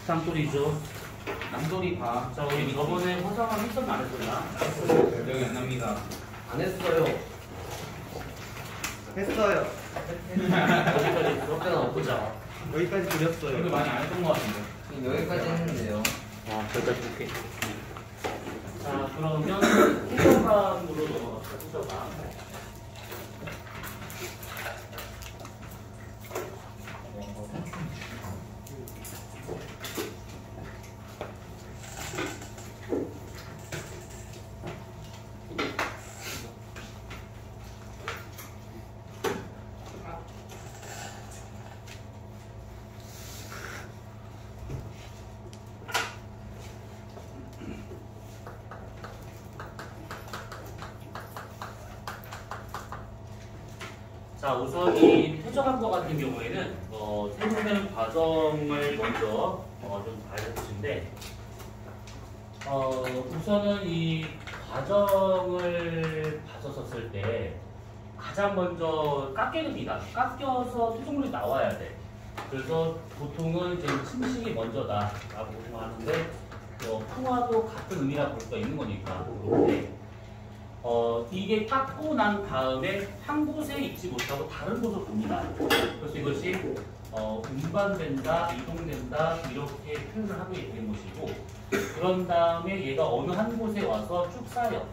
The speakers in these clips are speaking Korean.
쌍돌이죠. 남돌이 봐. 자, 우리 저번에 화상을 했었나 안 했었나? 기억이 안 납니다. 안 했어요. 했어요. 어디까지 했어? 그때는 보자. 여기까지 근데 드렸어요. 많이 안 했던 것 같은데. 지금 여기까지 했는데요. 아, 거기까지 볼게. 자, 그러면 해저감으로 넘어갑시다. 해저감. 자, 우선 이 퇴적함과 같은 경우에는 생성되는 과정을 먼저 좀 봐야 될 것인데, 우선은 이 과정을 봐줬었을 때 가장 먼저 깎게 됩니다. 깎여서 퇴적물이 나와야 돼. 그래서 보통은 이제 침식이 먼저다라고 보통하는데, 풍화도 같은 의미라 볼 수가 있는 거니까 그런데. 이게 깎고 난 다음에 한 곳에 있지 못하고 다른 곳으로 갑니다. 그래서 이것이 운반된다, 이동된다 이렇게 표현을 하게 되는 것이고, 그런 다음에 얘가 어느 한 곳에 와서 쭉 쌓여.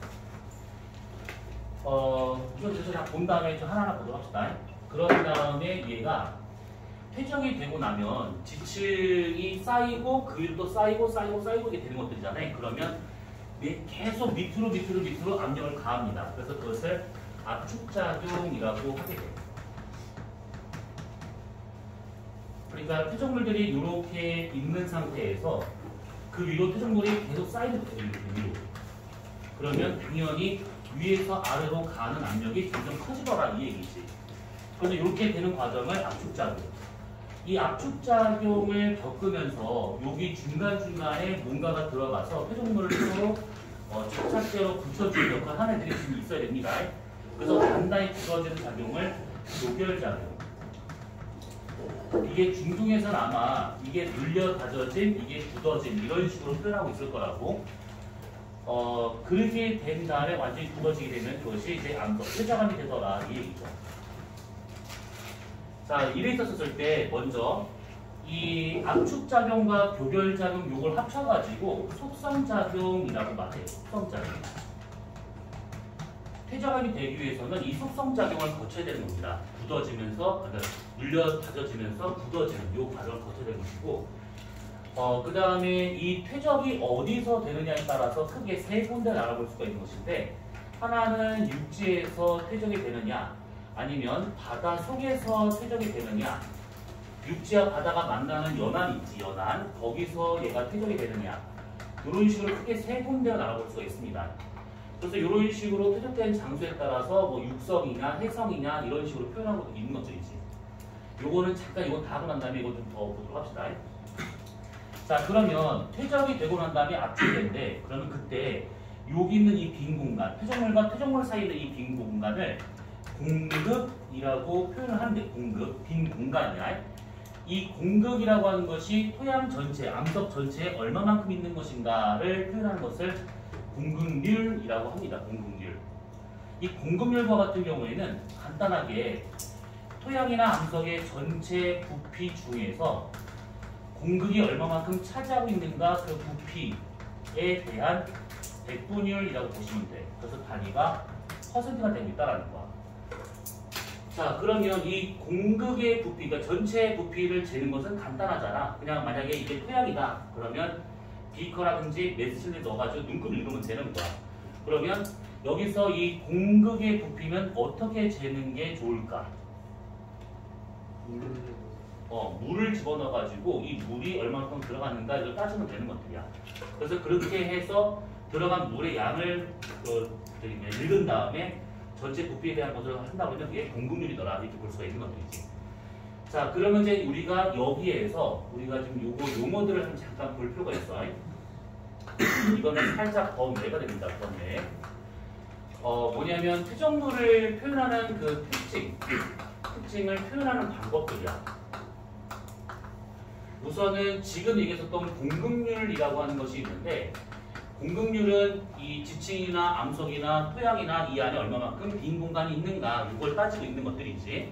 이것을 다 본 다음에 좀 하나하나 보도록 합시다. 그런 다음에 얘가 퇴적이 되고 나면 지층이 쌓이고 그 위로 또 쌓이고 이렇게 되는 것들이잖아요. 그러면 계속 밑으로 압력을 가합니다. 그래서 그것을 압축작용이라고 하게 돼요. 그러니까 퇴적물들이 이렇게 있는 상태에서 그 위로 퇴적물이 계속 쌓이는 거예요. 위로. 그러면 당연히 위에서 아래로 가는 압력이 점점 커지더라 이 얘기지. 그래서 이렇게 되는 과정을 압축작용. 이 압축작용을 겪으면서 여기 중간중간에 뭔가가 들어가서 퇴적물을 서로 착착제로 붙여주는 역할을 하는 애들이 지금 있어야 됩니다. 그래서 단단히 굳어지는 작용을 요결작용. 이게 중동에서는 아마 이게 눌려 다져짐, 이게 굳어짐 이런 식으로 표현하고 있을 거라고. 그렇게 된 다음에 완전히 굳어지게 되면 그것이 이제 암석, 퇴적함이 되더라 이 얘기죠. 자, 이래 있었을 때 먼저 이 압축작용과 교결작용 요걸 합쳐가지고 속성작용이라고 말해요. 속성작용. 퇴적함이 되기 위해서는 이 속성작용을 거쳐야 되는 겁니다. 굳어지면서, 그러니까 눌려 다져지면서 굳어지는 요 과정을 거쳐야 되는 것이고, 그 다음에 이 퇴적이 어디서 되느냐에 따라서 크게 세 군데를 알아볼 수가 있는 것인데, 하나는 육지에서 퇴적이 되느냐, 아니면 바다 속에서 퇴적이 되느냐, 육지와 바다가 만나는 연안이 있지, 연안. 거기서 얘가 퇴적이 되느냐. 이런 식으로 크게 세 군데를 알아볼 수가 있습니다. 그래서 이런 식으로 퇴적된 장소에 따라서 뭐 육성이냐, 해성이냐 이런 식으로 표현하는 것도 있는 것들이지. 요거는 잠깐 이거 다 하고 난 다음에 이거 좀 더 보도록 합시다. 자, 그러면 퇴적이 되고 난 다음에 압축된데, 그러면 그때 여기 있는 이 빈 공간, 퇴적물과 퇴적물 사이에 있는 이 빈 공간을 공극이라고 표현을 하는데, 공극, 빈 공간이야. 이 공극이라고 하는 것이 토양 전체, 암석 전체에 얼마만큼 있는 것인가를 표현하는 것을 공극률이라고 합니다. 공극률. 이 공극률과 같은 경우에는 간단하게 토양이나 암석의 전체 부피 중에서 공극이 얼마만큼 차지하고 있는가 그 부피에 대한 백분율이라고 보시면 돼. 그래서 단위가 퍼센트가 되고 있다는 거야. 자, 그러면 이 공극의 부피, 그러니까 전체 부피를 재는 것은 간단하잖아. 그냥 만약에 이게 토양이다. 그러면 비커라든지 메스실에 넣어가지고 눈금을 이루면 되는 거야. 그러면 여기서 이 공극의 부피는 어떻게 재는 게 좋을까? 물을 집어넣어가지고 이 물이 얼마만큼 들어갔는가 이걸 따지면 되는 것들이야. 그래서 그렇게 해서 들어간 물의 양을 읽은 다음에 전체 부피에 대한 것을 한다고 하면 그게 공극률이더라 이렇게 볼 수가 있는 것들이지. 자, 그러면 이제 우리가 여기에서 우리가 지금 요거 용어들을 좀 잠깐 볼 필요가 있어. 이거는 살짝 더 내가 됩니다. 그런데 뭐냐면 퇴적물을 표현하는 그 특징을 표현하는 방법들이야. 우선은 지금 얘기했었던 공급률이라고 하는 것이 있는데 공급률은 이 지층이나 암석이나 토양이나 이 안에 얼마만큼 빈 공간이 있는가 이걸 따지고 있는 것들이지.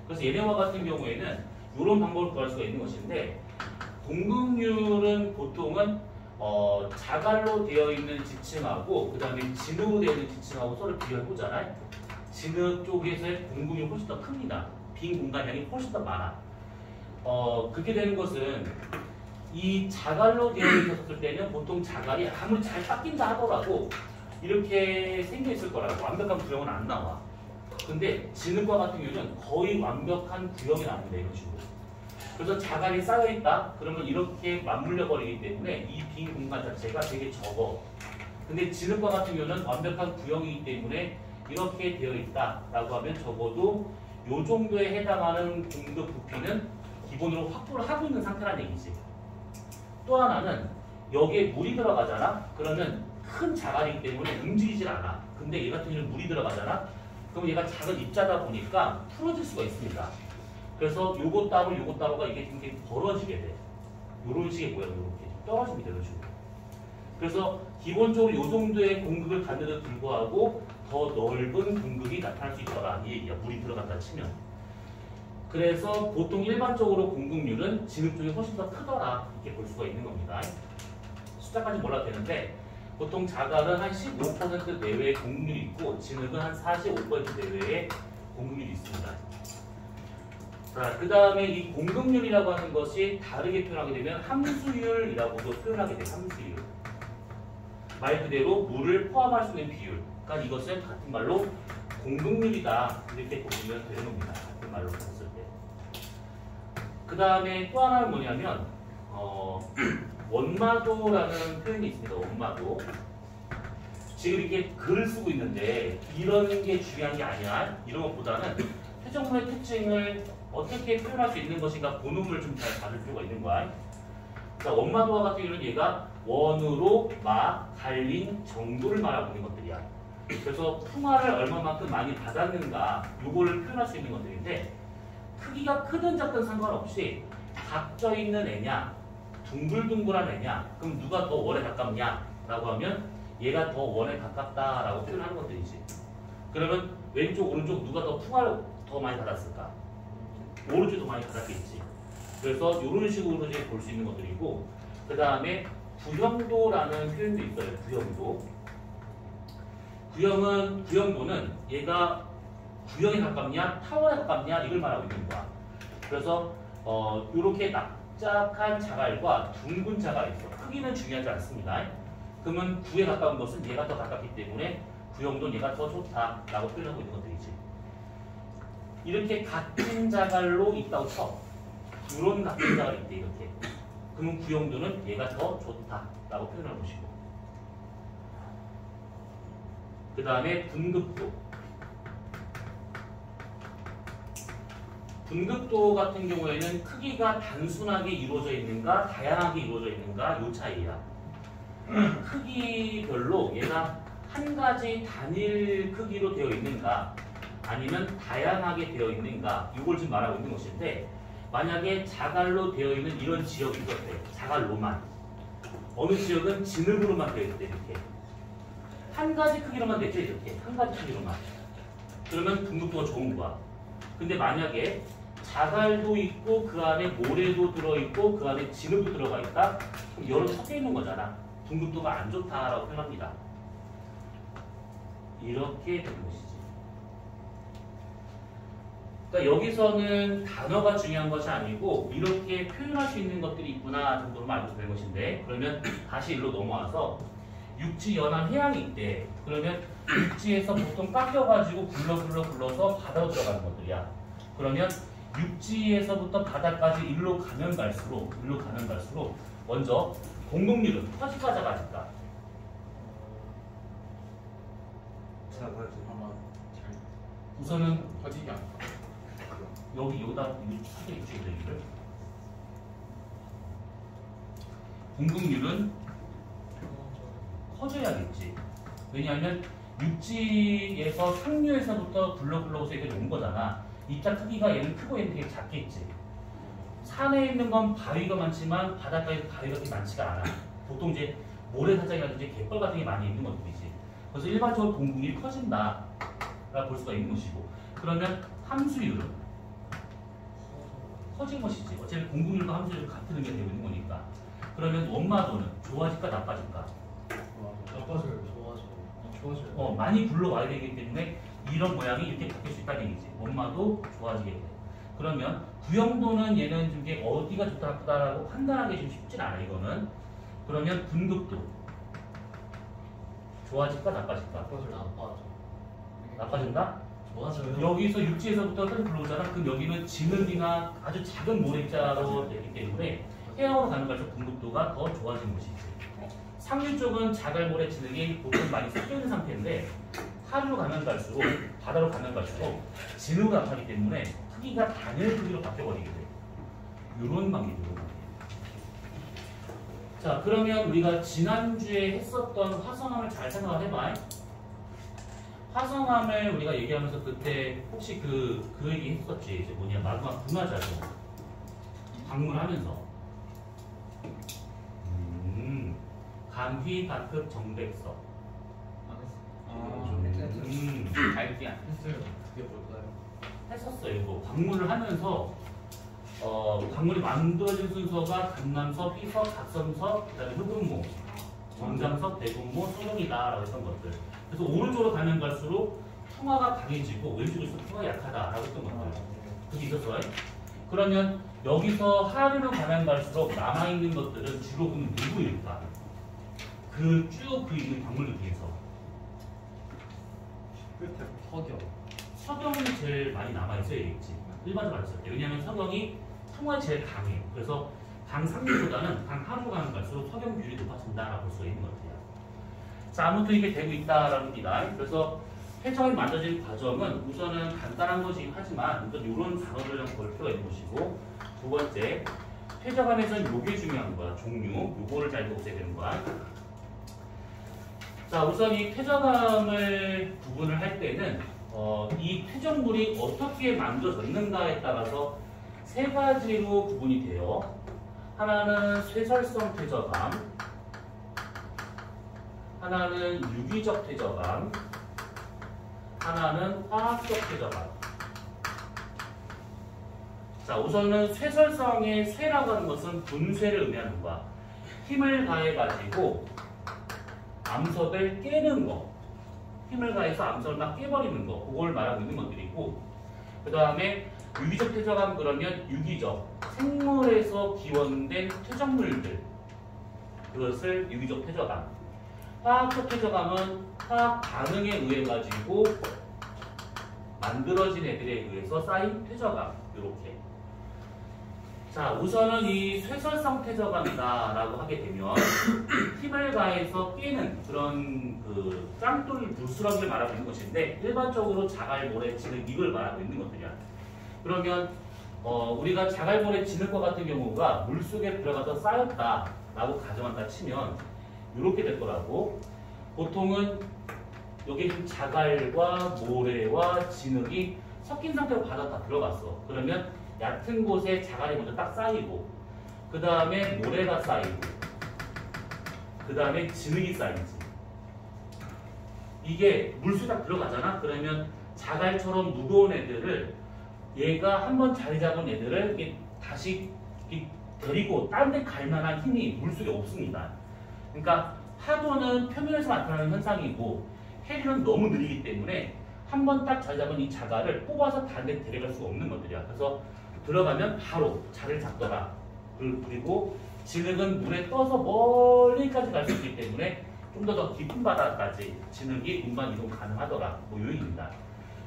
그래서 얘네와 같은 경우에는 이런 방법을 구할 수가 있는 것인데 공급률은 보통은 자갈로 되어 있는 지층하고 그 다음에 진흙으로 되어 있는 지층하고 서로 비교해 보잖아요. 진흙 쪽에서의 공급률이 훨씬 더 큽니다. 빈 공간량이 훨씬 더 많아. 그렇게 되는 것은 이 자갈로 되어 있었을 때는 보통 자갈이 아무리 잘 닦인다 하더라도 이렇게 생겨 있을 거라고 완벽한 구형은 안 나와. 근데 진흙과 같은 경우는 거의 완벽한 구형이 나옵니다. 이런 식으로. 그래서 자갈이 쌓여있다? 그러면 이렇게 맞물려 버리기 때문에 이 빈 공간 자체가 되게 적어. 근데 진흙과 같은 경우는 완벽한 구형이기 때문에 이렇게 되어 있다라고 하면 적어도 이 정도에 해당하는 공급 부피는 기본으로 확보를 하고 있는 상태라는 얘기지. 또 하나는 여기에 물이 들어가잖아? 그러면 큰 자갈이기 때문에 움직이질 않아. 근데 얘 같은 경우는 물이 들어가잖아? 그럼 얘가 작은 입자다 보니까 풀어질 수가 있습니다. 그래서 요거 따로가 이게 굉장히 벌어지게 돼. 요런 식의 모양, 요렇게 떨어집니다. 이런 식으로. 그래서 기본적으로 요 정도의 공급을 갖는데도 불구하고 더 넓은 공급이 나타날 수 있더라. 이 얘기야. 물이 들어간다 치면. 그래서 보통 일반적으로 공급률은 진흙 쪽이 훨씬 더 크더라. 이렇게 볼 수가 있는 겁니다. 숫자까지 몰라도 되는데 보통 자갈은 한 15% 내외의 공급률이 있고 진흙은 한 45% 내외의 공급률이 있습니다. 자, 그 다음에 이 공급률이라고 하는 것이 다르게 표현하게 되면 함수율이라고도 표현하게 돼요. 함수율. 말 그대로 물을 포함할 수 있는 비율. 그러니까 이것은 같은 말로 공급률이다. 이렇게 보시면 되는 겁니다. 같은 말로 봤을 때. 그 다음에 또 하나는 뭐냐면 원마도라는 표현이 있습니다. 원마도. 지금 이렇게 글을 쓰고 있는데 이런 게 중요한 게 아니야. 이런 것보다는 퇴적물의 특징을 어떻게 표현할 수 있는 것인가 본음을 좀 잘 받을 필요가 있는 거야. 자, 원마도와 같은 경우는 얘가 원으로 갈린 정도를 말하고 있는 것들이야. 그래서 풍화를 얼마만큼 많이 받았는가 요거를 표현할 수 있는 것들인데 크기가 크든 작든 상관없이 각져 있는 애냐 둥글둥글한 애냐 그럼 누가 더 원에 가깝냐 라고 하면 얘가 더 원에 가깝다라고 표현하는 것들이지. 그러면 왼쪽 오른쪽 누가 더 풍화를 더 많이 받았을까? 오른쪽이 더 많이 받았겠지. 그래서 이런 식으로 이제 볼 수 있는 것들이고 그 다음에 구형도라는 표현도 있어요. 구형도. 구형도는 얘가 구형에 가깝냐 타원에 가깝냐 이걸 말하고 있는 거야. 그래서 이렇게 납작한 자갈과 둥근 자갈이 있어. 크기는 중요하지 않습니다. 그러면 구에 가까운 것은 얘가 더 가깝기 때문에 구형도는 얘가 더 좋다라고 표현하고 있는 것들이지. 이렇게 같은 자갈로 있다고 쳐. 이런 같은 자갈이 있대 이렇게. 그러면 구형도는 얘가 더 좋다라고 표현할 것이고. 그 다음에 분급도. 분급도 같은 경우에는 크기가 단순하게 이루어져 있는가 다양하게 이루어져 있는가 요 차이야. 크기별로 얘가 한 가지 단일 크기로 되어 있는가 아니면 다양하게 되어 있는가 이걸 지금 말하고 있는 것인데 만약에 자갈로 되어 있는 이런 지역이 있었대. 자갈로만. 어느 지역은 진흙으로만 되어 있대. 이렇게. 한 가지 크기로만 되죠. 이렇게. 한 가지 크기로만. 그러면 분급도가 좋은 거야. 근데 만약에 자갈도 있고 그 안에 모래도 들어있고 그 안에 진흙도 들어가 있다? 그럼 여러 섞여 있는 거잖아. 분급도가 안 좋다라고 표현합니다. 이렇게 되는 것이지. 그러니까 여기서는 단어가 중요한 것이 아니고 이렇게 표현할 수 있는 것들이 있구나 정도로만 알고 되는 것인데 그러면 다시 일로 넘어와서 육지 연안 해양이 있대. 그러면 육지에서 보통 깎여가지고 굴러서 바다로 들어가는 것들이야. 그러면 육지에서부터 바다까지 일로 가면 갈수록 먼저 공급률은 퍼지가 작아질까? 우선은 퍼지지 않을까? 여기다 하게 있죠, 여기를. 공급률은 커져야겠지. 왜냐하면 육지에서 상류에서부터 굴러서 이렇게 온 거잖아. 입자 크기가 얘는 크고 얘는 되게 작겠지. 산에 있는 건 바위가 많지만 바닷가에 바위가 그렇게 많지가 않아. 보통 이제 모래사장이라든지 갯벌 같은 게 많이 있는 것들이지. 그래서 일반적으로 동굴이 커진다라고 볼 수가 있는 것이고, 그러면 함수율은 커진 것이지. 어차피 공분율과 함수율 같은 의미가 되고 있는 거니까. 그러면 원마도는 좋아질까 나빠질까? 나빠져요. 좋아져요. 많이 굴러와야 되기 때문에 이런 모양이 이렇게 바뀔 수 있다는 얘기지. 원마도 좋아지게 돼. 그러면 구형도는 얘는 좀 이게 어디가 좋다 나쁘다라고 판단하기 좀 쉽진 않아 이거는. 그러면 분급도 좋아질까 나빠질까? 나빠진다? 좋아져요. 여기서 육지에서부터 흐름 불러오잖아. 그럼 여기는 진흙이나 아주 작은 모래자로 되기 때문에 해양으로 가는 갈수록 분급도가 더 좋아지는 것이지. 상류 쪽은 자갈모래 진흙이 보통 많이 섞여 있는 상태인데 하류로 가면 갈수록 바다로 가면 갈수록 진흙으로 나타나기 때문에 크기가 단일 크기로 바뀌어버리게 돼. 이런 관계죠. 자, 그러면 우리가 지난주에 했었던 화성암을 잘 생각을 해봐. 화성암을 우리가 얘기하면서 그때 혹시 그 얘기 했었지. 이제 뭐냐, 마그마 분화작용 방문하면서 감휘, 다급, 정백석. 알지 않. 했어요. 그게 뭘까요? 했었어요. 이거 방문을 하면서 광물이 만들어진 순서가 간남석, 희석, 각섬석, 그다음에 흑음모, 정장석, 대군모, 소룡이다라고 했던 것들. 그래서 오른쪽으로 가면 갈수록 풍화가 강해지고 왼쪽으로 있으면 풍화가 약하다라고 했던 것들. 그게 있었어요. 그러면 여기서 하류로 가면 갈수록 남아있는 것들은 주로 그럼 누구일까? 쭉 있는 광물들 중에서 석영이 제일 많이 남아있어야 되겠지. 일반적으로 말했을 때. 왜냐하면 석영이 풍화가 제일 강해. 그래서 강 상류보다는 강 하류로 가면 갈수록 석영 비율이 높아진다라고 볼 수가 있는 것 같아요. 자, 아무튼 이게 되고 있다라는 겁니다. 그래서 회전이 만들어진 과정은 우선은 간단한 거지 하지만 우선 이런 단어를 좀 볼 필요가 있는 것이고, 두 번째, 회전감에서는 요게 중요한 거야. 종류. 요거를 잘 보셔야 되는 거야. 자, 우선 이 퇴적암을 구분을 할 때는 이 퇴적물이 어떻게 만들어졌는가에 따라서 세 가지로 구분이 돼요. 하나는 쇠설성 퇴적암, 하나는 유기적 퇴적암, 하나는 화학적 퇴적암. 자, 우선은 쇠설성의 쇠라고 하는 것은 분쇄를 의미하는 거야. 힘을 가해가지고 암석을 깨는 거, 힘을 가해서 암석을 막 깨버리는 거, 그걸 말하고 있는 것들이고, 그 다음에 유기적 퇴적암 그러면 유기적, 생물에서 기원된 퇴적물들, 그것을 유기적 퇴적암. 화학적 퇴적암은 화학 반응에 의해 가지고 만들어진 애들에 의해서 쌓인 퇴적암, 이렇게. 자, 우선은 이 쇠설성 퇴적암이다라고 하게 되면 힘을 가해서 깨는 그런 그 짱돌 부스러기를 말하고 있는 것인데, 일반적으로 자갈모래, 진흙 이걸 말하고 있는 것들이야. 그러면 우리가 자갈모래, 진흙과 같은 경우가 물속에 들어가서 쌓였다라고 가정한다 치면 이렇게 될 거라고. 보통은 여기 지금 자갈과 모래와 진흙이 섞인 상태로 바다 다 들어갔어. 그러면 얕은 곳에 자갈이 먼저 딱 쌓이고, 그 다음에 모래가 쌓이고, 그 다음에 진흙이 쌓이지. 이게 물속에 딱 들어가잖아? 그러면 자갈처럼 무거운 애들을, 얘가 한번 자리 잡은 애들을 이게 다시 데리고 딴 데 갈 만한 힘이 물속에 없습니다. 그러니까 파도는 표면에서 나타나는 현상이고, 해류는 너무 느리기 때문에 한 번 딱 자리 잡은 이 자갈을 뽑아서 다른 데 데려갈 수가 없는 것들이야. 그래서 들어가면 바로 자리를 잡더라. 그리고 진흙은 물에 떠서 멀리까지 갈 수 있기 때문에 좀 더 깊은 바다까지 진흙이 운반 이동 가능하더라. 뭐 요인입니다.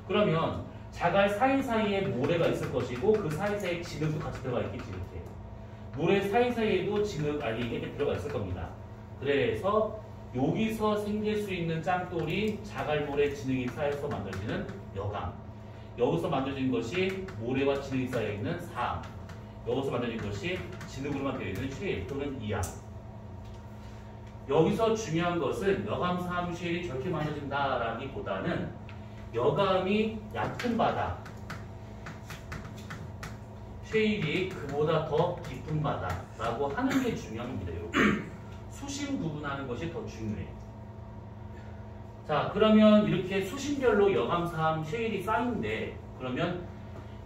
그러면 자갈 사이사이에 모래가 있을 것이고, 그 사이사이에 진흙도 같이 들어가 있겠지. 이렇게 모래 사이사이에도 진흙 이게 들어가 있을 겁니다. 그래서 여기서 생길 수 있는 짱돌이 자갈모래, 진흙이 쌓여서 만들어지는 여강, 여기서 만들어진 것이 모래와 진흙이 쌓여있는 사암, 여기서 만들어진 것이 진흙으로만 되어 있는 쉐일 또는 이암. 여기서 중요한 것은 여감, 사암, 쉐일이 저렇게 만들어진다라기보다는 여감이 얕은 바다, 쉐일이 그보다 더 깊은 바다라고 하는 게 중요한 겁니다. 이렇게 수심 구분하는 것이 더 중요해요. 자, 그러면 이렇게 수심별로 여감삼 쉐일이 쌓이는데 그러면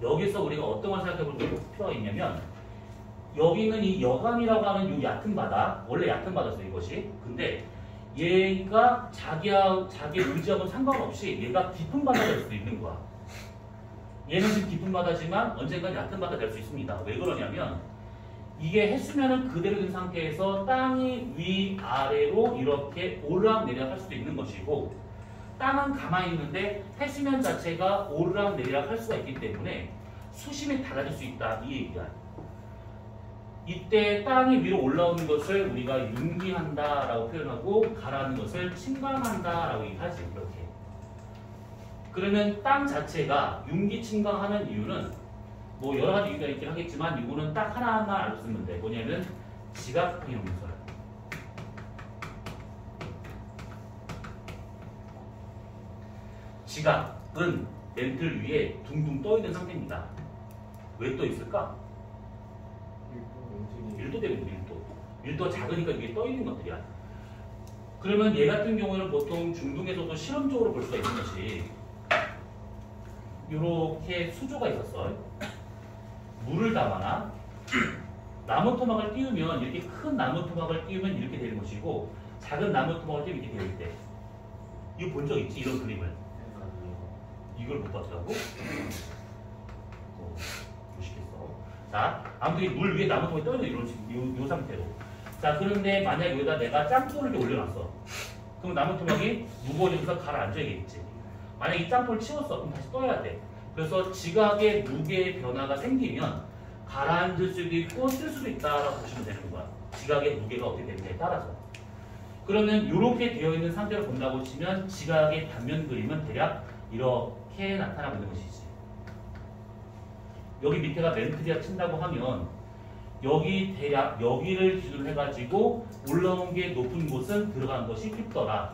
여기서 우리가 어떤 걸 생각해 볼 필요가 있냐면 여기는 이 여감이라고 하는 이 얕은 바다, 원래 얕은 바다였어요, 이것이. 근데 얘가 자기의 의지하고는 상관없이 얘가 깊은 바다가 될 수도 있는 거야. 얘는 지금 깊은 바다지만 언젠간 얕은 바다가 될 수 있습니다. 왜 그러냐면 이게 해수면은 그대로 된 상태에서 땅이 위아래로 이렇게 오르락내리락 할 수도 있는 것이고 땅은 가만히 있는데 해수면 자체가 오르락내리락 할 수가 있기 때문에 수심이 달라질 수 있다, 이 얘기야. 이때 땅이 위로 올라오는 것을 우리가 융기한다라고 표현하고 가라앉는 것을 침강한다라고 얘기하지. 이렇게. 그러면 땅 자체가 융기 침강하는 이유는 뭐 여러 가지 이유가 있긴 하겠지만 이거는 딱 하나만 알고 쓰면 돼. 뭐냐면 지각형용설. 지각은 멘틀 위에 둥둥 떠 있는 상태입니다. 왜 떠 있을까? 1도 때문에 1도 작으니까 이게 떠 있는 것들이야. 그러면 얘 같은 경우에는 보통 중동에서도 실험적으로 볼 수가 있는 것이 이렇게 수조가 있었어. 물을 담아나 나무 토막을 띄우면 이렇게 큰 나무 토막을 띄우면 이렇게 되는 것이고 작은 나무 토막을 띄우면 이렇게 되는 때 이거 본 적 있지? 이런 그림을 이걸 못 봤다고? 무식했어. 자, 아무튼 이 물 위에 나무 토막이 떠 있는 이런 요 상태로. 자, 그런데 만약 여기다 내가 짬돌을 올려놨어. 그럼 나무 토막이 무거워지면서 가라앉아야겠지. 만약 이 짬돌을 치웠어. 그럼 다시 떠야 돼. 그래서 지각의 무게의 변화가 생기면 가라앉을 수도 있고 쓸 수도 있다라고 보시면 되는 거야. 지각의 무게가 어떻게 되느냐에 따라서. 그러면 이렇게 되어 있는 상태로 본다고 치면 지각의 단면 그림은 대략 이렇게 나타나고 있는 것이지. 여기 밑에가 멘트리아 친다고 하면 여기 대략 여기를 기준으로 해가지고 올라온 게 높은 곳은 들어간 것이 깊더라.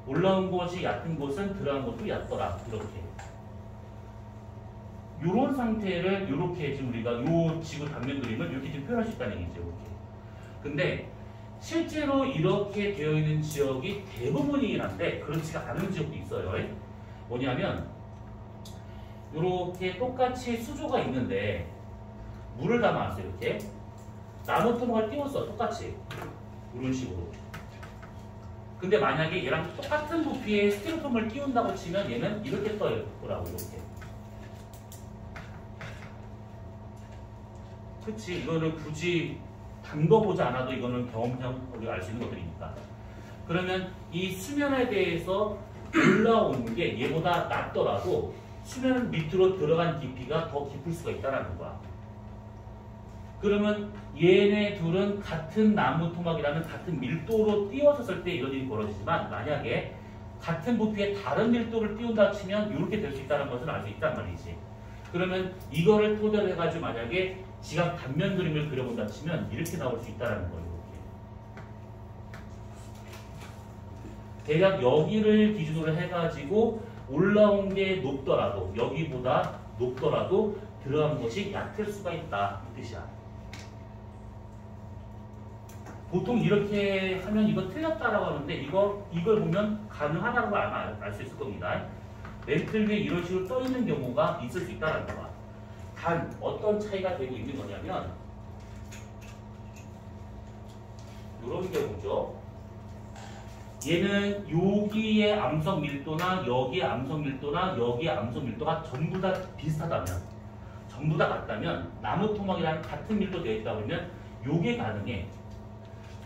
올라온 곳이 얕은 곳은 들어간 것도 얕더라. 이렇게. 이런 상태를 이렇게 지금 우리가 이 지구 단면 그림을 이렇게 지금 표현할 수 있다는 얘기죠. 이렇게. 근데 실제로 이렇게 되어 있는 지역이 대부분이긴 한데 그렇지가 않은 지역도 있어요. 뭐냐면 이렇게 똑같이 수조가 있는데 물을 담아놨어요. 이렇게 나무 토막을 띄웠어. 똑같이 이런 식으로. 근데 만약에 얘랑 똑같은 부피의 스티로폼을 띄운다고 치면 얘는 이렇게 떠요. 거라고 이렇게. 그치? 이거는 굳이 담궈보지 않아도 이거는 경험상 우리가 알 수 있는 것들이니까. 그러면 이 수면에 대해서 올라오는 게 얘보다 낮더라도 수면 밑으로 들어간 깊이가 더 깊을 수가 있다는 거야. 그러면 얘네 둘은 같은 나무 토막이라는 같은 밀도로 띄워졌을 때 이런 일이 벌어지지만 만약에 같은 부피의 다른 밀도를 띄운다 치면 이렇게 될 수 있다는 것을 알 수 있단 말이지. 그러면 이거를 토대로 해가지고 만약에 지각 단면 그림을 그려본다 치면 이렇게 나올 수 있다는 거예요. 이렇게. 대략 여기를 기준으로 해가지고 올라온 게 높더라도 여기보다 높더라도 들어간 것이 얕을 수가 있다 이 뜻이야. 보통 이렇게 하면 이거 틀렸다라고 하는데 이걸 보면 가능하다는 걸 아마 알 수 있을 겁니다. 멘틀 위에 이런 식으로 떠 있는 경우가 있을 수 있다는 거야. 단 어떤 차이가 되고 있는 거냐면 이런 경우죠. 얘는 여기의 암석 밀도나 여기의 암석 밀도나 여기의 암석 밀도가 전부 다 비슷하다면 전부 다 같다면 나무 토막이랑 같은 밀도 되어 있다 보면 요게 가능해.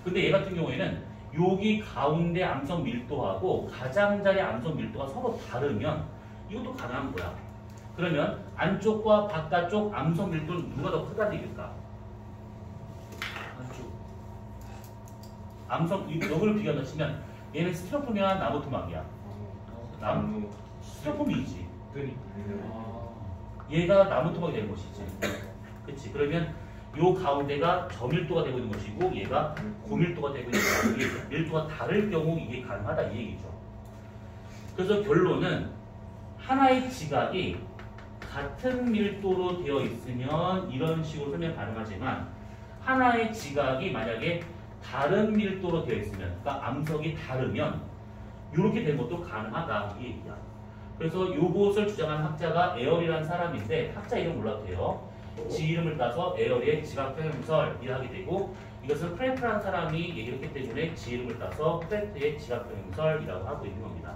근데 얘 같은 경우에는 여기 가운데 암석 밀도하고 가장자리 암석 밀도가 서로 다르면 이것도 가능한 거야. 그러면 안쪽과 바깥쪽 암석 밀도는 누가 더 크다는 얘기일까? 안쪽. 암석, 여기를 비교한다 치면 얘는 스티로폼이야 나무 토막이야? 나무 스티로폼이지. 얘가 나무 토막이 되는 것이지. 그치? 그러면 요 가운데가 저밀도가 되고 있는 것이고 얘가 고밀도가 되고 있는 것이고 밀도가 다를 경우 이게 가능하다 이 얘기죠. 그래서 결론은 하나의 지각이 같은 밀도로 되어 있으면 이런 식으로 설명 가능하지만 하나의 지각이 만약에 다른 밀도로 되어 있으면, 그러니까 암석이 다르면 이렇게 된 것도 가능하다 이 얘기야. 그래서 이것을 주장한 학자가 에어리라는 사람인데 학자 이름 몰라도 돼요. 지 이름을 따서 에어리의 지각평행설이라 하게 되고 이것을 프레트라는 사람이 얘기를 했기 때문에 지 이름을 따서 프레트의 지각평행설이라고 하고 있는 겁니다.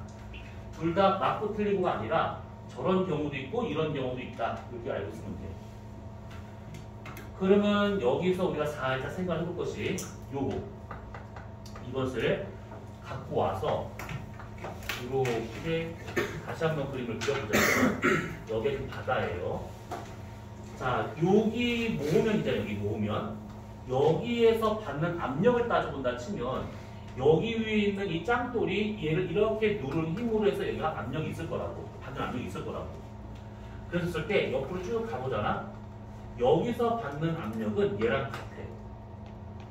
둘 다 맞고 틀리고가 아니라 저런 경우도 있고 이런 경우도 있다 이렇게 알고 있으면 돼요. 그러면 여기서 우리가 살짝 생각해 볼 것이 이것을 갖고 와서 이렇게 다시 한번 그림을 그려보자면 여기는 바다예요. 자, 여기 모으면이잖아요. 여기 모으면 여기에서 받는 압력을 따져본다 치면 여기 위에 있는 이 짱돌이 얘를 이렇게 누르는 힘으로 해서 여기가 압력이 있을 거라고, 받는 압력이 있을 거라고. 그랬을 때 옆으로 쭉 가보잖아. 여기서 받는 압력은 얘랑 같아.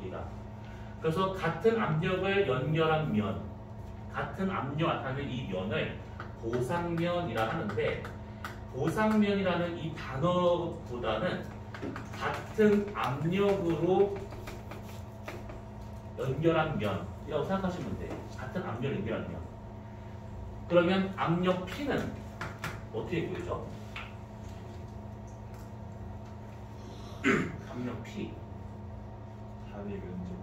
얘가. 그래서 같은 압력을 연결한 면, 같은 압력 나타내는 이 면을 보상면이라 하는데 보상면이라는 이 단어보다는 같은 압력으로 연결한 면이라고 생각하시면 돼요. 같은 압력을 연결한 면. 그러면 압력 P는 어떻게 보이죠? 압력 P. 단위 면적.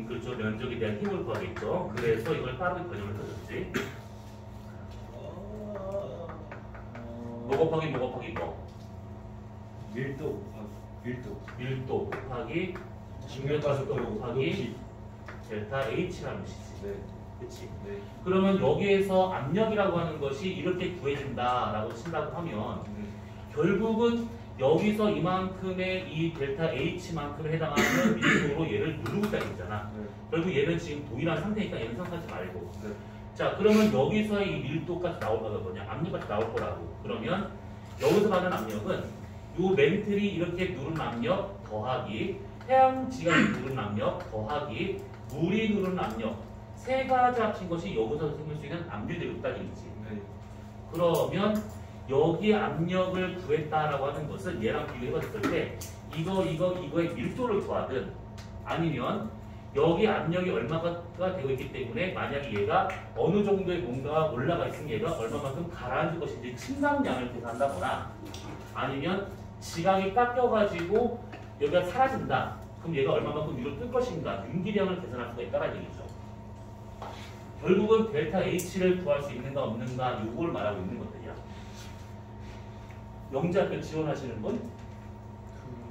그렇죠. 면적에 대한 힘을 구하겠죠. 그래서 이걸 빠르게 변형을 써줬지. 뭐 곱하기 뭐 곱하기 뭐? 밀도 밀도 곱하기 중력가속도 곱하기 델타 H라는 것이지. 네. 그치? 네. 그러면 여기에서 압력이라고 하는 것이 이렇게 구해진다라고 친다고 하면 결국은 여기서 이만큼의 이 델타 H만큼에 해당하는 밀도로 얘를 누르고 있다는 거잖아. 네. 결국 얘는 지금 동일한 상태니까 얘는 생각하지 말고. 네. 자, 그러면 여기서 이 밀도까지 나올 거가 뭐냐? 압력까지 나올 거라고. 그러면 여기서 받는 압력은 요 멘틀이 이렇게 누른 압력 더하기 태양지가 누른 압력 더하기 물이 누른 압력 세 가지 합친 것이 여기서 생길 수 있는 압력이 있다는 얘기지. 네. 그러면 여기 압력을 구했다라고 하는 것은 얘랑 비교해봤을 때 이거의 밀도를 구하든 아니면 여기 압력이 얼마가 되고 있기 때문에 만약에 얘가 어느 정도의 뭔가가 올라가 있으면 얘가 얼마만큼 가라앉을 것인지 침상량을 계산한다거나 아니면 지각이 깎여가지고 여기가 사라진다. 그럼 얘가 얼마만큼 위로 뜰 것인가 윤기량을 계산할 수가 있다는 얘기죠. 결국은 델타 H를 구할 수 있는가 없는가 이걸 말하고 있는 것들이야. 영재학교 지원하시는 분?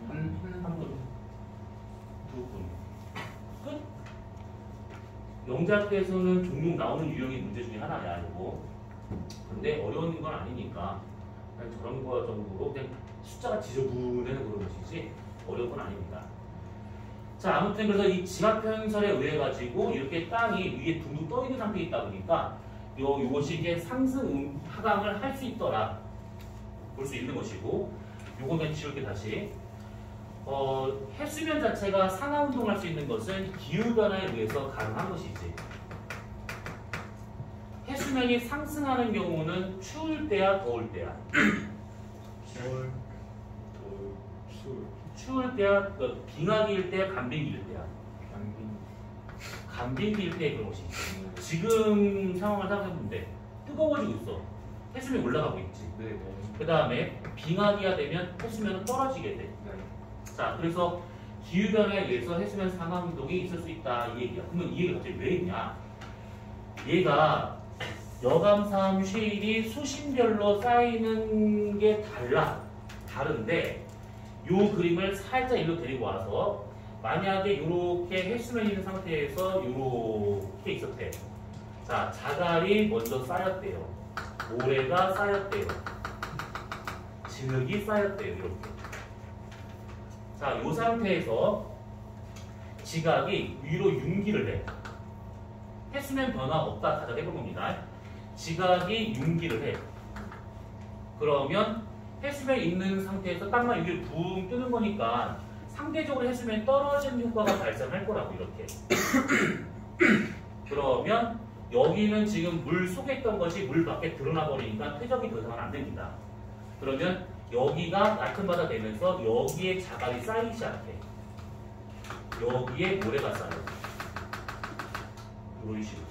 한 분, 두 분. 끝? 영재학교에서는 종종 나오는 유형의 문제 중에 하나야 이거. 근데 어려운 건 아니니까 그냥 저런 거 정도로 그냥 숫자가 지저분해서 그런 것이지 어려운 건 아닙니다. 자, 아무튼 그래서 이 지각평행설에 의해 가지고 이렇게 땅이 위에 둥둥 떠 있는 상태에 있다 보니까 요것이 이게 상승 하강을 할 수 있더라 볼 수 있는 것이고, 요거 그냥 지울게 다시. 해수면 자체가 상하 운동할 수 있는 것은 기후 변화에 의해서 가능한 것이지. 해수면이 상승하는 경우는 추울 때야 더울 때야. 추울 때야 빙하기일 때야 간빙기일 때야. 간빙기일 때 그런 것이 있어. 지금 상황을 생각해보면 돼. 뜨거워지고 있어. 해수면이 올라가고 있지. 네. 그 다음에 빙하기가 되면 해수면은 떨어지게 돼. 네. 자, 그래서 기후변화에 의해서 해수면 상하 운동이 있을 수 있다 이 얘기야. 그러면 이 얘기가 갑자기 왜 있냐? 얘가 여감산 쉐일이 수심별로 쌓이는 게 다른데 요 그림을 살짝 일로 데리고 와서 만약에 이렇게 해수면이 있는 상태에서 이렇게 있었대. 자, 자갈이 먼저 쌓였대요. 모래가 쌓였대요. 진흙이 쌓였대요. 이렇게. 자, 이 상태에서 지각이 위로 융기를 해. 해수면 변화 없다 가정해본 겁니다. 지각이 융기를 해. 그러면 해수면에 있는 상태에서 땅만 위로 붕 뜨는 거니까 상대적으로 해수면이 떨어지는 효과가 발생할 거라고 이렇게. 그러면 여기는 지금 물 속에 있던 것이 물 밖에 드러나 버리니까 퇴적이 더 이상은 안 됩니다. 그러면 여기가 얕은 바다 되면서 여기에 자갈이 쌓이기 시작해. 여기에 모래가 쌓여. 이런 식으로.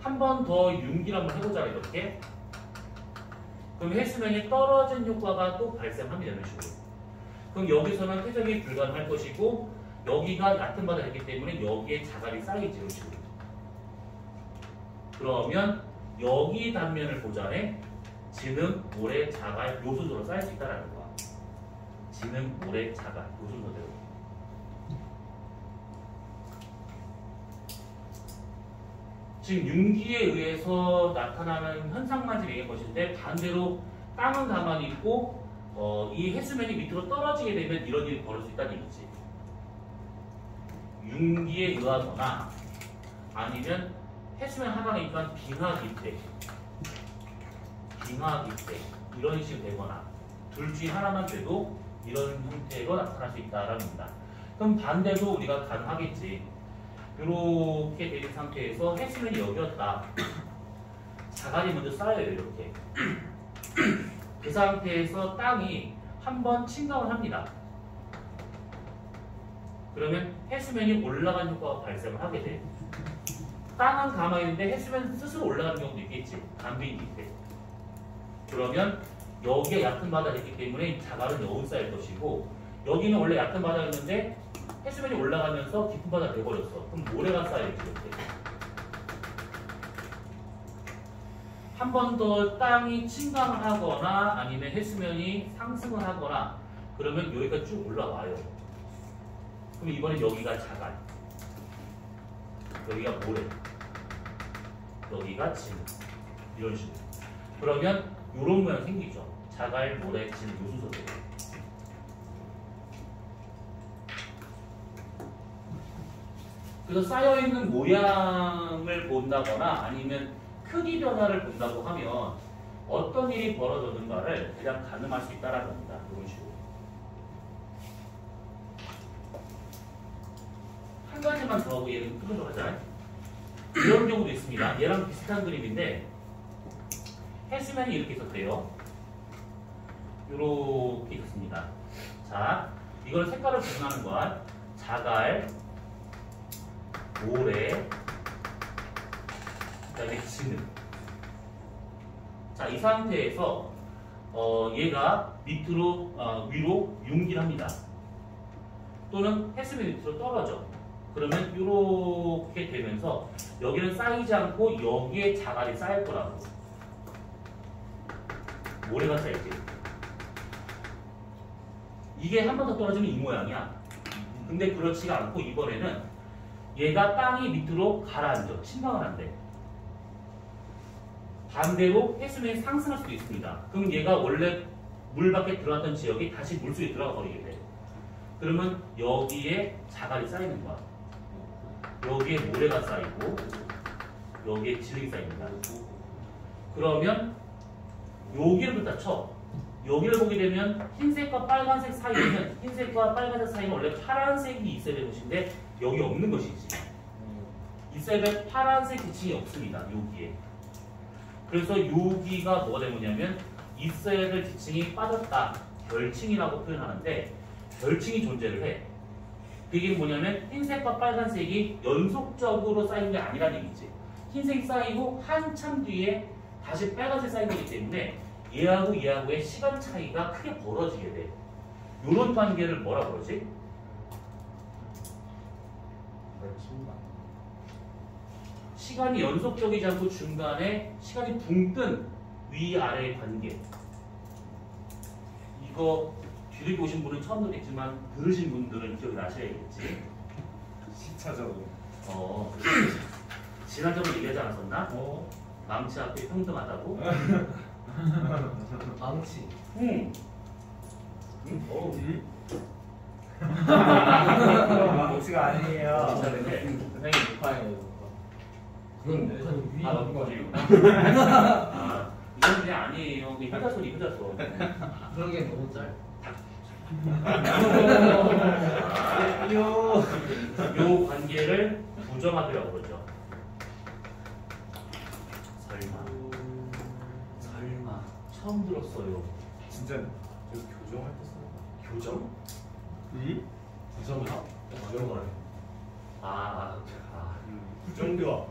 한 번 더 융기를 한번 해보자 이렇게. 그럼 해수면이 떨어진 효과가 또 발생합니다. 이런 식으로. 그럼 여기서는 퇴적이 불가능할 것이고 여기가 얕은 바다가 있기 때문에 여기에 자갈이 쌓이지 이런 식으로. 그러면 여기 단면을 보자네. 지능, 모래, 자갈 요 순서로 쌓일 수 있다는 거야. 지능, 모래, 자갈 요 순서대로. 지금 융기에 의해서 나타나는 현상만 지금 얘기한 것인데 반대로 땅은 가만히 있고 이 해수면이 밑으로 떨어지게 되면 이런 일이 벌어질 수 있다는 얘기지. 융기에 의하거나 아니면 해수면 하강에 있던 빙하기 때 이런 식으로 되거나 둘 중에 하나만 돼도 이런 형태로 나타날 수 있다라는 겁니다. 그럼 반대도 우리가 가능하겠지. 이렇게 된 상태에서 해수면이 여기였다. 자갈이 먼저 쌓여요. 이렇게. 그 상태에서 땅이 한번 침강을 합니다. 그러면 해수면이 올라간 효과가 발생을 하게 돼. 땅은 가만히 있는데 해수면 스스로 올라가는 경우도 있겠지. 간빙기 때. 그러면 여기에 얕은 바다가 있기 때문에 자갈은 여기 쌓일 것이고 여기는 원래 얕은 바다였는데 해수면이 올라가면서 깊은 바다가 돼버렸어. 그럼 모래가 쌓여있지 이렇게. 한 번 더 땅이 침강을 하거나 아니면 해수면이 상승을 하거나 그러면 여기가 쭉 올라와요. 그럼 이번에 여기가 자갈, 여기가 모래, 여기가 진 이런 식으로. 그러면 이런 모양 생기죠. 자갈, 모래, 진 요 순서대로. 그래서 쌓여있는 모양을 본다거나 아니면 크기 변화를 본다고 하면 어떤 일이 벌어졌는가를 그냥 가늠할 수 있다는 겁니다. 이런 식으로. 한 가지만 더 하고 얘는 끄도록 하자. 이런 경우도 있습니다. 얘랑 비슷한 그림인데 해수면이 이렇게 있었대요. 이렇게 있었습니다. 자, 이걸 색깔을 구분하는 건 자갈, 모래, 그다음에 진흙. 자, 이 상태에서 얘가 밑으로 위로 융기를 합니다. 또는 해수면 밑으로 떨어져. 그러면 이렇게 되면서 여기는 쌓이지 않고 여기에 자갈이 쌓일 거라고. 모래가 쌓이지. 이게 한 번 더 떨어지면 이 모양이야. 근데 그렇지가 않고 이번에는 얘가 땅이 밑으로 가라앉아. 침방을 한대. 반대로 해수면이 상승할 수도 있습니다. 그럼 얘가 원래 물 밖에 들어갔던 지역이 다시 물속에 들어가 버리게 돼. 그러면 여기에 자갈이 쌓이는 거야. 여기에 모래가 쌓이고 여기에 진흙이 쌓입니다. 그러면 여기를 갖다 쳐. 여기를 보게 되면 흰색과 빨간색 사이에는 흰색과 빨간색 사이는 원래 파란색이 있어야 되는 것인데 여기 없는 것이지. 있어야 될 파란색 지층이 없습니다. 여기에. 그래서 여기가 뭐가 된 거냐면 있어야 될 지층이 빠졌다. 결층이라고 표현하는데 결층이 존재를 해. 그게 뭐냐면 흰색과 빨간색이 연속적으로 쌓인 게 아니라는 얘기지. 흰색이 쌓이고 한참 뒤에 다시 빨간색 쌓인 거기 때문에 얘하고 얘하고의 시간 차이가 크게 벌어지게 돼. 이런 관계를 뭐라 그러지? 시간이 연속적이지 않고 중간에 시간이 붕 뜬 위아래의 관계. 이거 뒤를 보신 분은 처음 듣겠지만 들으신 분들은 기억이 나셔야겠지. 시차적으로. 지난주에 얘기하지 않았었나? 망치 앞에 평등하다고? 망치. 응. 망치가 아니에요. 괜찮은데? 선생님 목화예요. 그건 북한 위. 너무 거리구나. 이건 그냥 아니에요. 그 효자손이 효자손. 그런 게 너무 짧. 요 관계를 부정합이라고 그러죠. 설마 처음 들었어요. 진짜 이거 교정할 때 쓰는 거. 교정? 응? 부정합? 부정을. 부정교.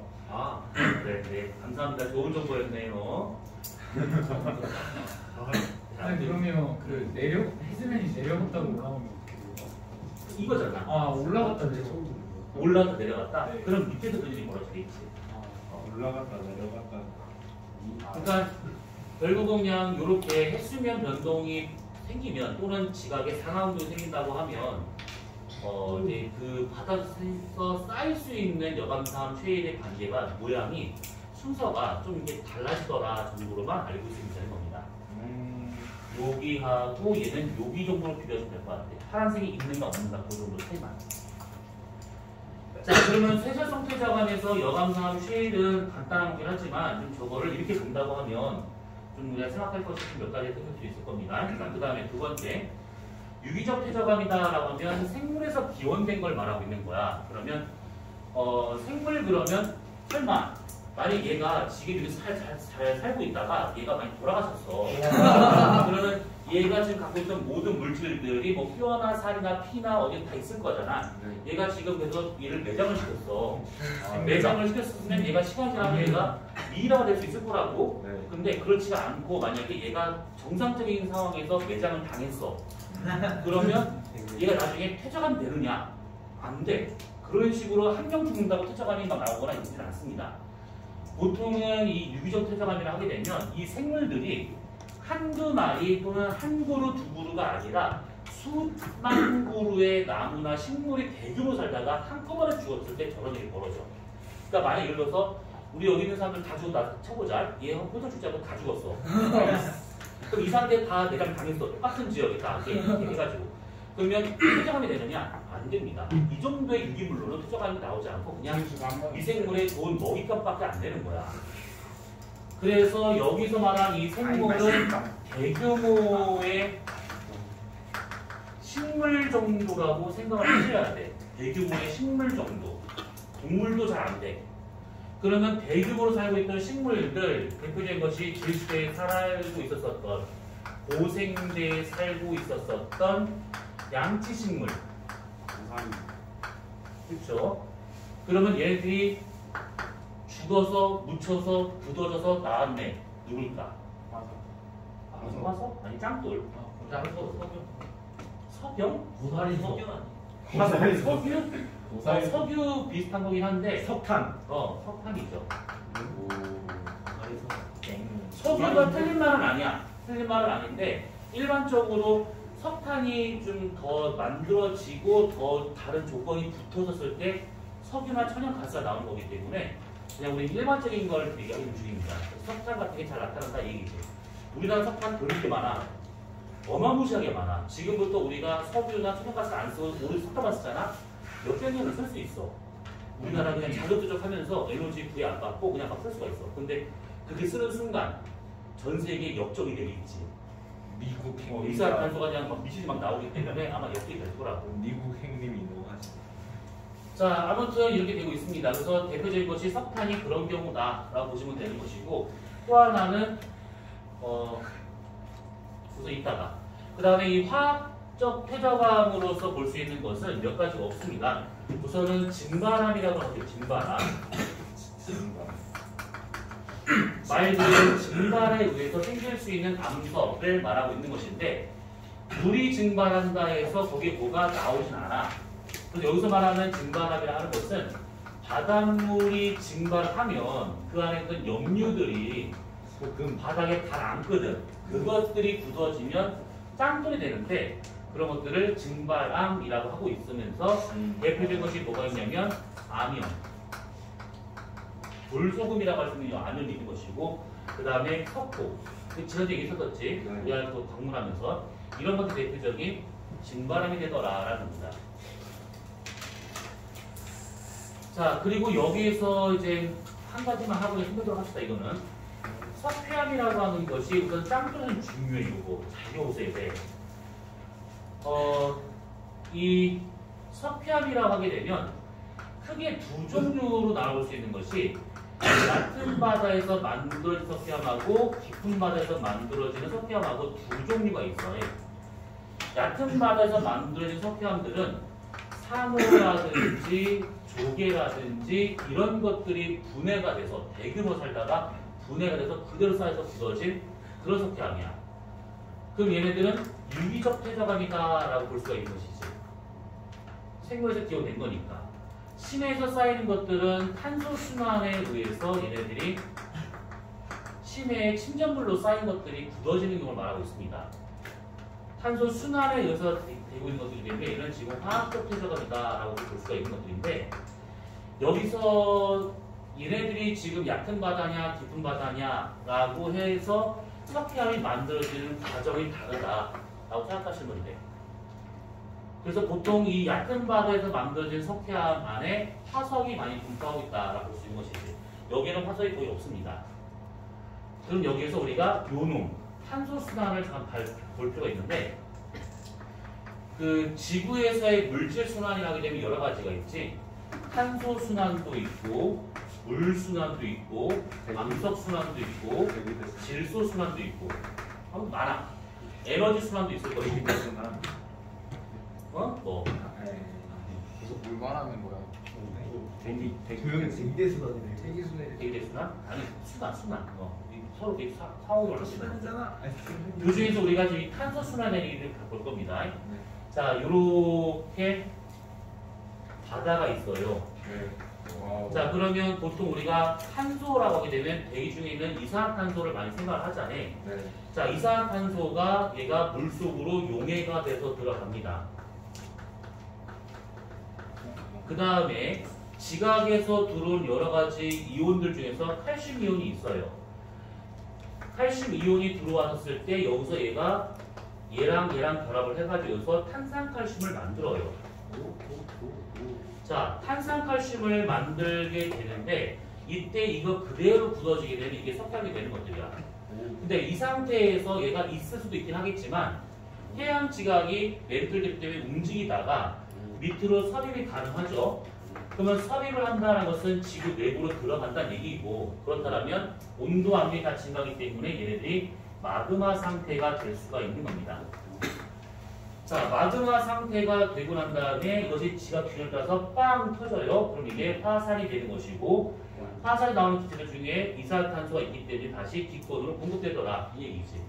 네, 감사합니다. 좋은 정보였네요. 아니 그러면 그 헤즈맨이 내려갔다고 올라가면 어떻게 돼요? 이거잖아. 올라갔다 내려. 올라갔다 내려갔다? 네. 그럼 밑에서 그 일이 벌어지겠지. 올라갔다 내려갔다. 그러니까 결국은 그냥 이렇게 해수면 변동이 생기면 또는 지각의 상하운동이 생긴다고 하면 이제 그 바닥에서 쌓일 수 있는 여감상 쉐일의 관계가 모양이 순서가 좀 이게 달라지더라 정도로만 알고 있으면 되는 겁니다. 여기하고 얘는 여기 정도로 비교하시면 될 것 같아요. 파란색이 있는가 없는가 그 정도 차이만. 자, 그러면 쇠절성 퇴적안에서 여감상 쉐일은 간단한 거긴 하지만 좀 저거를 이렇게 본다고 하면 좀 우리가 생각할 것이 몇 가지 생길 수 있을 겁니다. 그 다음에 두 번째, 유기적 퇴적암이다라고 하면 생물에서 기원된 걸 말하고 있는 거야. 그러면 생물 그러면 설마 만약 얘가 지금 이렇게 잘 살고 있다가 얘가 많이 돌아가셨어. 그러면 얘가 지금 갖고 있던 모든 물질들이 뭐 뼈나 살이나 피나 어디 다 있을 거잖아. 얘가 지금 그래서 얘를 매장을 시켰어. 매장을 시켰으면 얘가 시간이 지나면 얘가 미이라가 될 수 있을 거라고. 네. 근데 그렇지가 않고 만약에 얘가 정상적인 상황에서 매장을 당했어. 그러면 얘가 나중에 퇴적암이 되느냐? 안 돼. 그런 식으로 한 명 죽는다고 퇴적암이 막 나오거나 있지는 않습니다. 보통은 이 유기적 퇴적암이라 하게 되면 이 생물들이 한두 마리 또는 한 그루 두 그루가 아니라 수만 그루의 나무나 식물이 대규모 살다가 한꺼번에 죽었을 때 저런 일이 벌어져. 그러니까 만약 예를 들어서 우리 여기 있는 사람들 다 죽었다 쳐보자. 얘 혼자 죽지 않고 다 죽었어. 그럼 이 사람들 다 내장 당했어. 똑같은 지역에 다 이렇게 해가지고. 그러면 퇴적암이 되느냐? 안 됩니다. 이 정도의 유기물로는 퇴적암이 나오지 않고 그냥 미생물의 좋은 먹잇감밖에 안 되는 거야. 그래서 여기서 말한 이 생물은 대규모의 식물 정도라고 생각을 하셔야 돼. 대규모의 식물 정도. 동물도 잘 안 돼. 그러면 대규모로 살고 있던 식물들, 대표적인 것이 질소에 살고 있었던, 고생대에 살고 있었던 양치식물. 그렇죠? 그러면 얘네들이 죽어서, 묻혀서, 굳어져서 나왔네. 누굴까? 화석? 아니, 짱돌. 서병? 석유? 석유 비슷한 거긴 한데 석탄. 석탄이죠. 석유가 틀린 말은 아니야. 틀린 말은 아닌데 일반적으로 석탄이 좀 더 만들어지고 더 다른 조건이 붙어졌을 때 석유나 천연가스가 나오는 거기 때문에 그냥 우리 일반적인 걸 얘기하는 중입니다. 석탄 같은 게 잘 나타난다 얘기죠. 우리나라 석탄 되게 많아. 어마무시하게 많아. 지금부터 우리가 석유나 천연가스 안 쓰고 오늘 석탄만 쓰잖아. 몇백 년을 쓸 수 있어. 우리나라 그냥 자급조족하면서 에너지 부에 안 받고 그냥 막 쓸 수가 있어. 근데 그렇게 쓰는 순간 전 세계에 역적이 되겠지. 미국 이산화탄소가 그냥 막 미치지 막 나오기 때문에 아마 역적이 될 거라고. 미국 행님이 인도하시. 자, 아무튼 이렇게 되고 있습니다. 그래서 대표적인 것이 석탄이 그런 경우다라고 보시면 되는 것이고 또 하나는 우선 있다가 그 다음에 이 화학적 퇴적암으로서 볼 수 있는 것은 몇 가지가 없습니다. 우선은 증발암이라고 하죠. 증발암. 말 그대로 증발에 의해서 생길 수 있는 암석을 말하고 있는 것인데 물이 증발한다 해서 거기에 뭐가 나오진 않아. 그래서 여기서 말하는 증발암이라 하는 것은 바닷물이 증발하면 그 안에 있던 염류들이 바닥에 가라앉거든. 그것들이 굳어지면 짱돌이 되는데 그런 것들을 증발암이라고 하고 있으면서 대표적인 것이 뭐가 있냐면 암염, 불소금이라고 할 수 있는 암염이 있는 것이고 그 다음에 석고, 지난주에 얘기했었지. 우리가 또 방문하면서 이런 것들이 대표적인 증발암이 되더라라는 겁니다. 자, 그리고 여기에서 이제 한 가지만 하고 힘들도록 합시다. 이거는 석회암이라고 하는 것이 우선 짱돌은 중요해. 이거 잘 배우세요. 돼. 이 석회암이라고 하게 되면 크게 두 종류로 나눠볼 수 있는 것이 얕은 바다에서 만들어진 석회암하고 깊은 바다에서 만들어지는 석회암하고 두 종류가 있어요. 얕은 바다에서 만들어진 석회암들은 산호라든지 조개라든지 이런 것들이 분해가 돼서 대규모 살다가 분해가 돼서 그대로 쌓여서 굳어진 그런 석회암이야. 그럼 얘네들은 유기적 퇴적암이다라고 볼 수가 있는 것이지. 생물에서 기원된 거니까. 심해에서 쌓이는 것들은 탄소 순환에 의해서 얘네들이 심해의 침전물로 쌓인 것들이 굳어지는 경우를 말하고 있습니다. 탄소 순환에 의해서 되고 있는 것들이기 때문에 얘는 지금 화학적 퇴적암이다라고 볼 수가 있는 것들인데, 여기서 얘네들이 지금 얕은 바다냐 깊은 바다냐라고 해서 석회암이 만들어지는 과정이 다르다라고 생각하시면 돼요. 그래서 보통 이 얕은 바다에서 만들어진 석회암 안에 화석이 많이 분포하고 있다라고 볼 수 있는 것이지. 여기에는 화석이 거의 없습니다. 그럼 여기에서 우리가 요놈, 탄소 순환을 잠깐 볼 필요가 있는데, 그 지구에서의 물질 순환이 하게 되면 여러 가지가 있지. 탄소 순환도 있고, 물 순환도 있고, 암석 순환도 있고, 질소 순환도 있고, 많아. 에너지 순환도 있을 거예요. 뭐? 계속 물 말하는 거야. 대기대순환이네. 대기대순환? 아니, 순환. 서로 상호가 올라가잖아. 그 중에서 우리가 지금 탄소 순환의 얘기를 볼 겁니다. 자, 요렇게 바다가 있어요. 자, 그러면 보통 우리가 탄소라고 하게 되면 대기 중에 있는 이산화탄소를 많이 생각을 하잖아요. 자, 이산화탄소가 얘가 물속으로 용해가 돼서 들어갑니다. 그 다음에 지각에서 들어온 여러 가지 이온들 중에서 칼슘 이온이 있어요. 칼슘 이온이 들어왔을 때 여기서 얘가 얘랑 결합을 해가지고서 탄산칼슘을 만들어요. 자, 탄산칼슘을 만들게 되는데 이때 이거 그대로 굳어지게 되면 이게 석회암이 되는 것들이야. 근데 이 상태에서 얘가 있을 수도 있긴 하겠지만 해양 지각이 멘틀되기 때문에 움직이다가 밑으로 섭입이 가능하죠. 그러면 섭입을 한다는 것은 지구 내부로 들어간다는 얘기고, 그렇다면 온도 압력이 다 증가하기 때문에 얘네들이 마그마 상태가 될 수가 있는 겁니다. 자, 마그마 상태가 되고 난 다음에 이것이 지각 균을 따라서 빵 터져요. 그럼 이게 화산이 되는 것이고, 화산이 나오는 기체들 중에 이산화탄소가 있기 때문에 다시 기권으로 공급되더라 이 얘기지.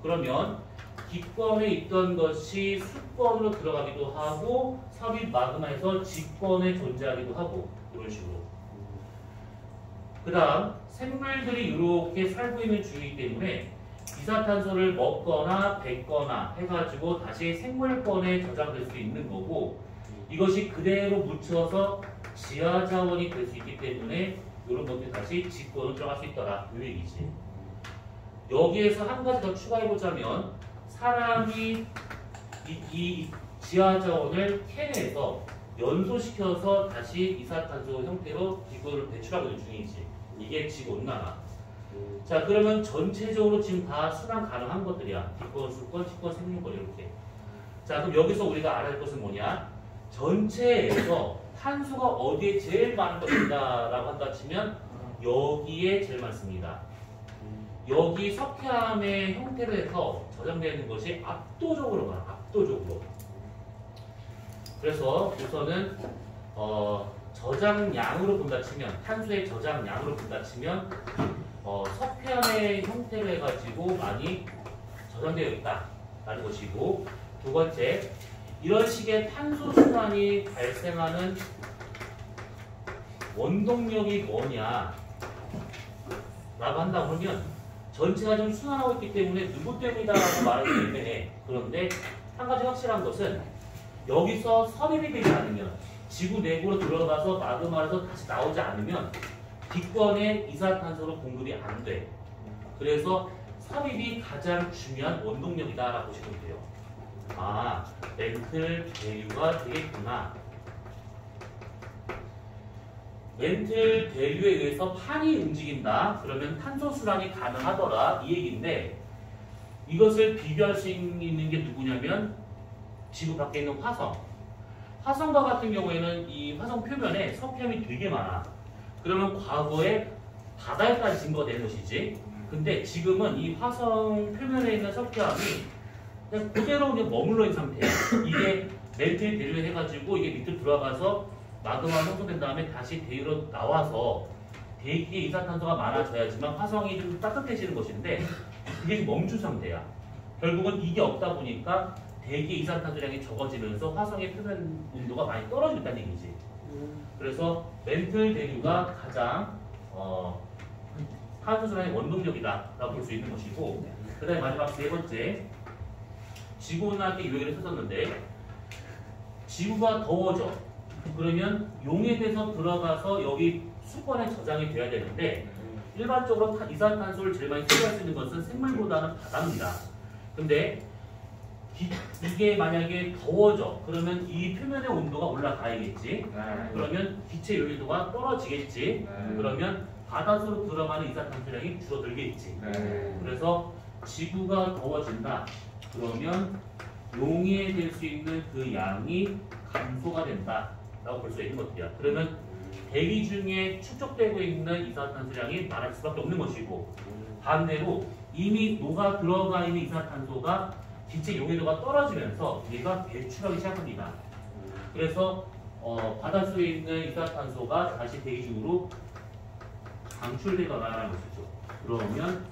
그러면 기권에 있던 것이 수권으로 들어가기도 하고 섭입 마그마에서 직권에 존재하기도 하고 이런 식으로. 그 다음 생물들이 이렇게 살고 있는 중이기 때문에 이산화탄소를 먹거나 뱉거나 해가지고 다시 생물권에 저장될 수 있는 거고, 이것이 그대로 묻혀서 지하자원이 될 수 있기 때문에 이런 것들이 다시 직권으로 들어갈 수 있더라 이 얘기지. 여기에서 한 가지 더 추가해보자면 사람이 이 지하자원을 캐내서 연소시켜서 다시 이산화탄소 형태로 기권을 배출하고 있는 중이지. 이게 지구온난화. 자, 그러면 전체적으로 지금 다 순환 가능한 것들이야. 기권, 수권, 식권, 생물권 이렇게. 자, 그럼 여기서 우리가 알아야 할 것은 뭐냐? 전체에서 탄소가 어디에 제일 많은 것이다라고 한다 치면 여기에 제일 많습니다. 여기 석회암의 형태로 해서 저장되는 것이 압도적으로 많아. 압도적으로. 그래서 우선은 저장량으로 본다 치면, 탄소의 저장량으로 본다 치면 석회암의 형태로 해가지고 많이 저장되어 있다라는 것이고, 두 번째, 이런 식의 탄소 순환이 발생하는 원동력이 뭐냐 라고 한다고 하면 전체가 좀 순환하고 있기 때문에 누구 때문이다라고 말하기 때문에. 그런데 한 가지 확실한 것은 여기서 섭입이 되지 않으면, 지구 내부로 들어가서 마그마에서 다시 나오지 않으면 기권에 이산화탄소로 공급이 안 돼. 그래서 섭입이 가장 중요한 원동력이다라고 보시면 돼요. 아, 멘틀 대류가 되겠구나. 멘틀 대류에 의해서 판이 움직인다. 그러면 탄소 순환이 가능하더라 이 얘기인데, 이것을 비교할 수 있는 게 누구냐면 지구 밖에 있는 화성. 화성과 같은 경우에는 이 화성 표면에 석회암이 되게 많아. 그러면 과거에 바다에까지 증거가 되는 것이지. 근데 지금은 이 화성 표면에 있는 석회암이 그냥 그대로 그냥 머물러 있는 상태야. 이게 멜트에 대류를 해가지고 이게 밑으로 들어가서 마그마가 형성된 다음에 다시 대류로 나와서 대기에 이산탄소가 많아져야지만 화성이 좀 따뜻해지는 것인데 그게 지금 멈춘 상태야. 결국은 이게 없다 보니까 대기 이산탄소량이 적어지면서 화성의 표면 온도가 많이 떨어지고 있다는 얘기지. 그래서 멘틀 대류가 가장 탄소순환의 원동력이다라고 볼 수 있는 것이고, 그 다음에 마지막 세 번째, 지구온난화의 유형을 썼었는데 지구가 더워져. 그러면 용해돼서 들어가서 여기 수권에 저장이 돼야 되는데 일반적으로 이산탄소를 제일 많이 소비할 수 있는 것은 생물보다는 바다입니다. 근데 이게 만약에 더워져. 그러면 이 표면의 온도가 올라가야겠지. 그러면 기체 요일도가 떨어지겠지. 그러면 바닷속으로 들어가는 이산탄소량이 줄어들겠지. 그래서 지구가 더워진다. 그러면 용해될 수 있는 그 양이 감소가 된다라고 볼 수 있는 것들이야. 그러면 대기 중에 축적되고 있는 이산탄소량이 많아질 수밖에 없는 것이고, 반대로 이미 녹아 들어가 있는 이산탄소가 기체 용해도가 떨어지면서 얘가 배출하기 시작합니다. 그래서 바닷속에 있는 이산탄소가 다시 대기 중으로 방출되거나 하는 것이죠. 그러면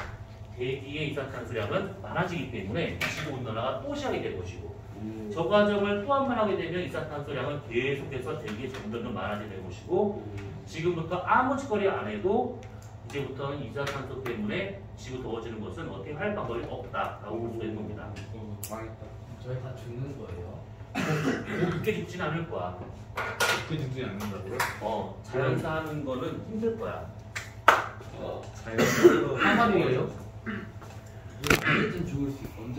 대기의 이산탄소량은 많아지기 때문에 지구온난화가 또 시작이 될 것이고, 저 과정을 또 한 번 하게 되면 이산탄소량은 계속해서 대기에 점점 많아지게 될 것이고, 지금부터 아무 짓거리 안 해도 이제부터는 이산탄소 때문에 지구 더워지는 것은 어떻게 할 방법이 없다라고 볼 수 있는 겁니다. 망했다. 저희 다 죽는 거예요? 뭐 늦게 죽진 않을 거야. 그렇게 듣지 않는다고요? 자연사 하는 거는 힘들 거야. 자연스러워. 사살이에요? 언제쯤 죽을 수 있어? 언제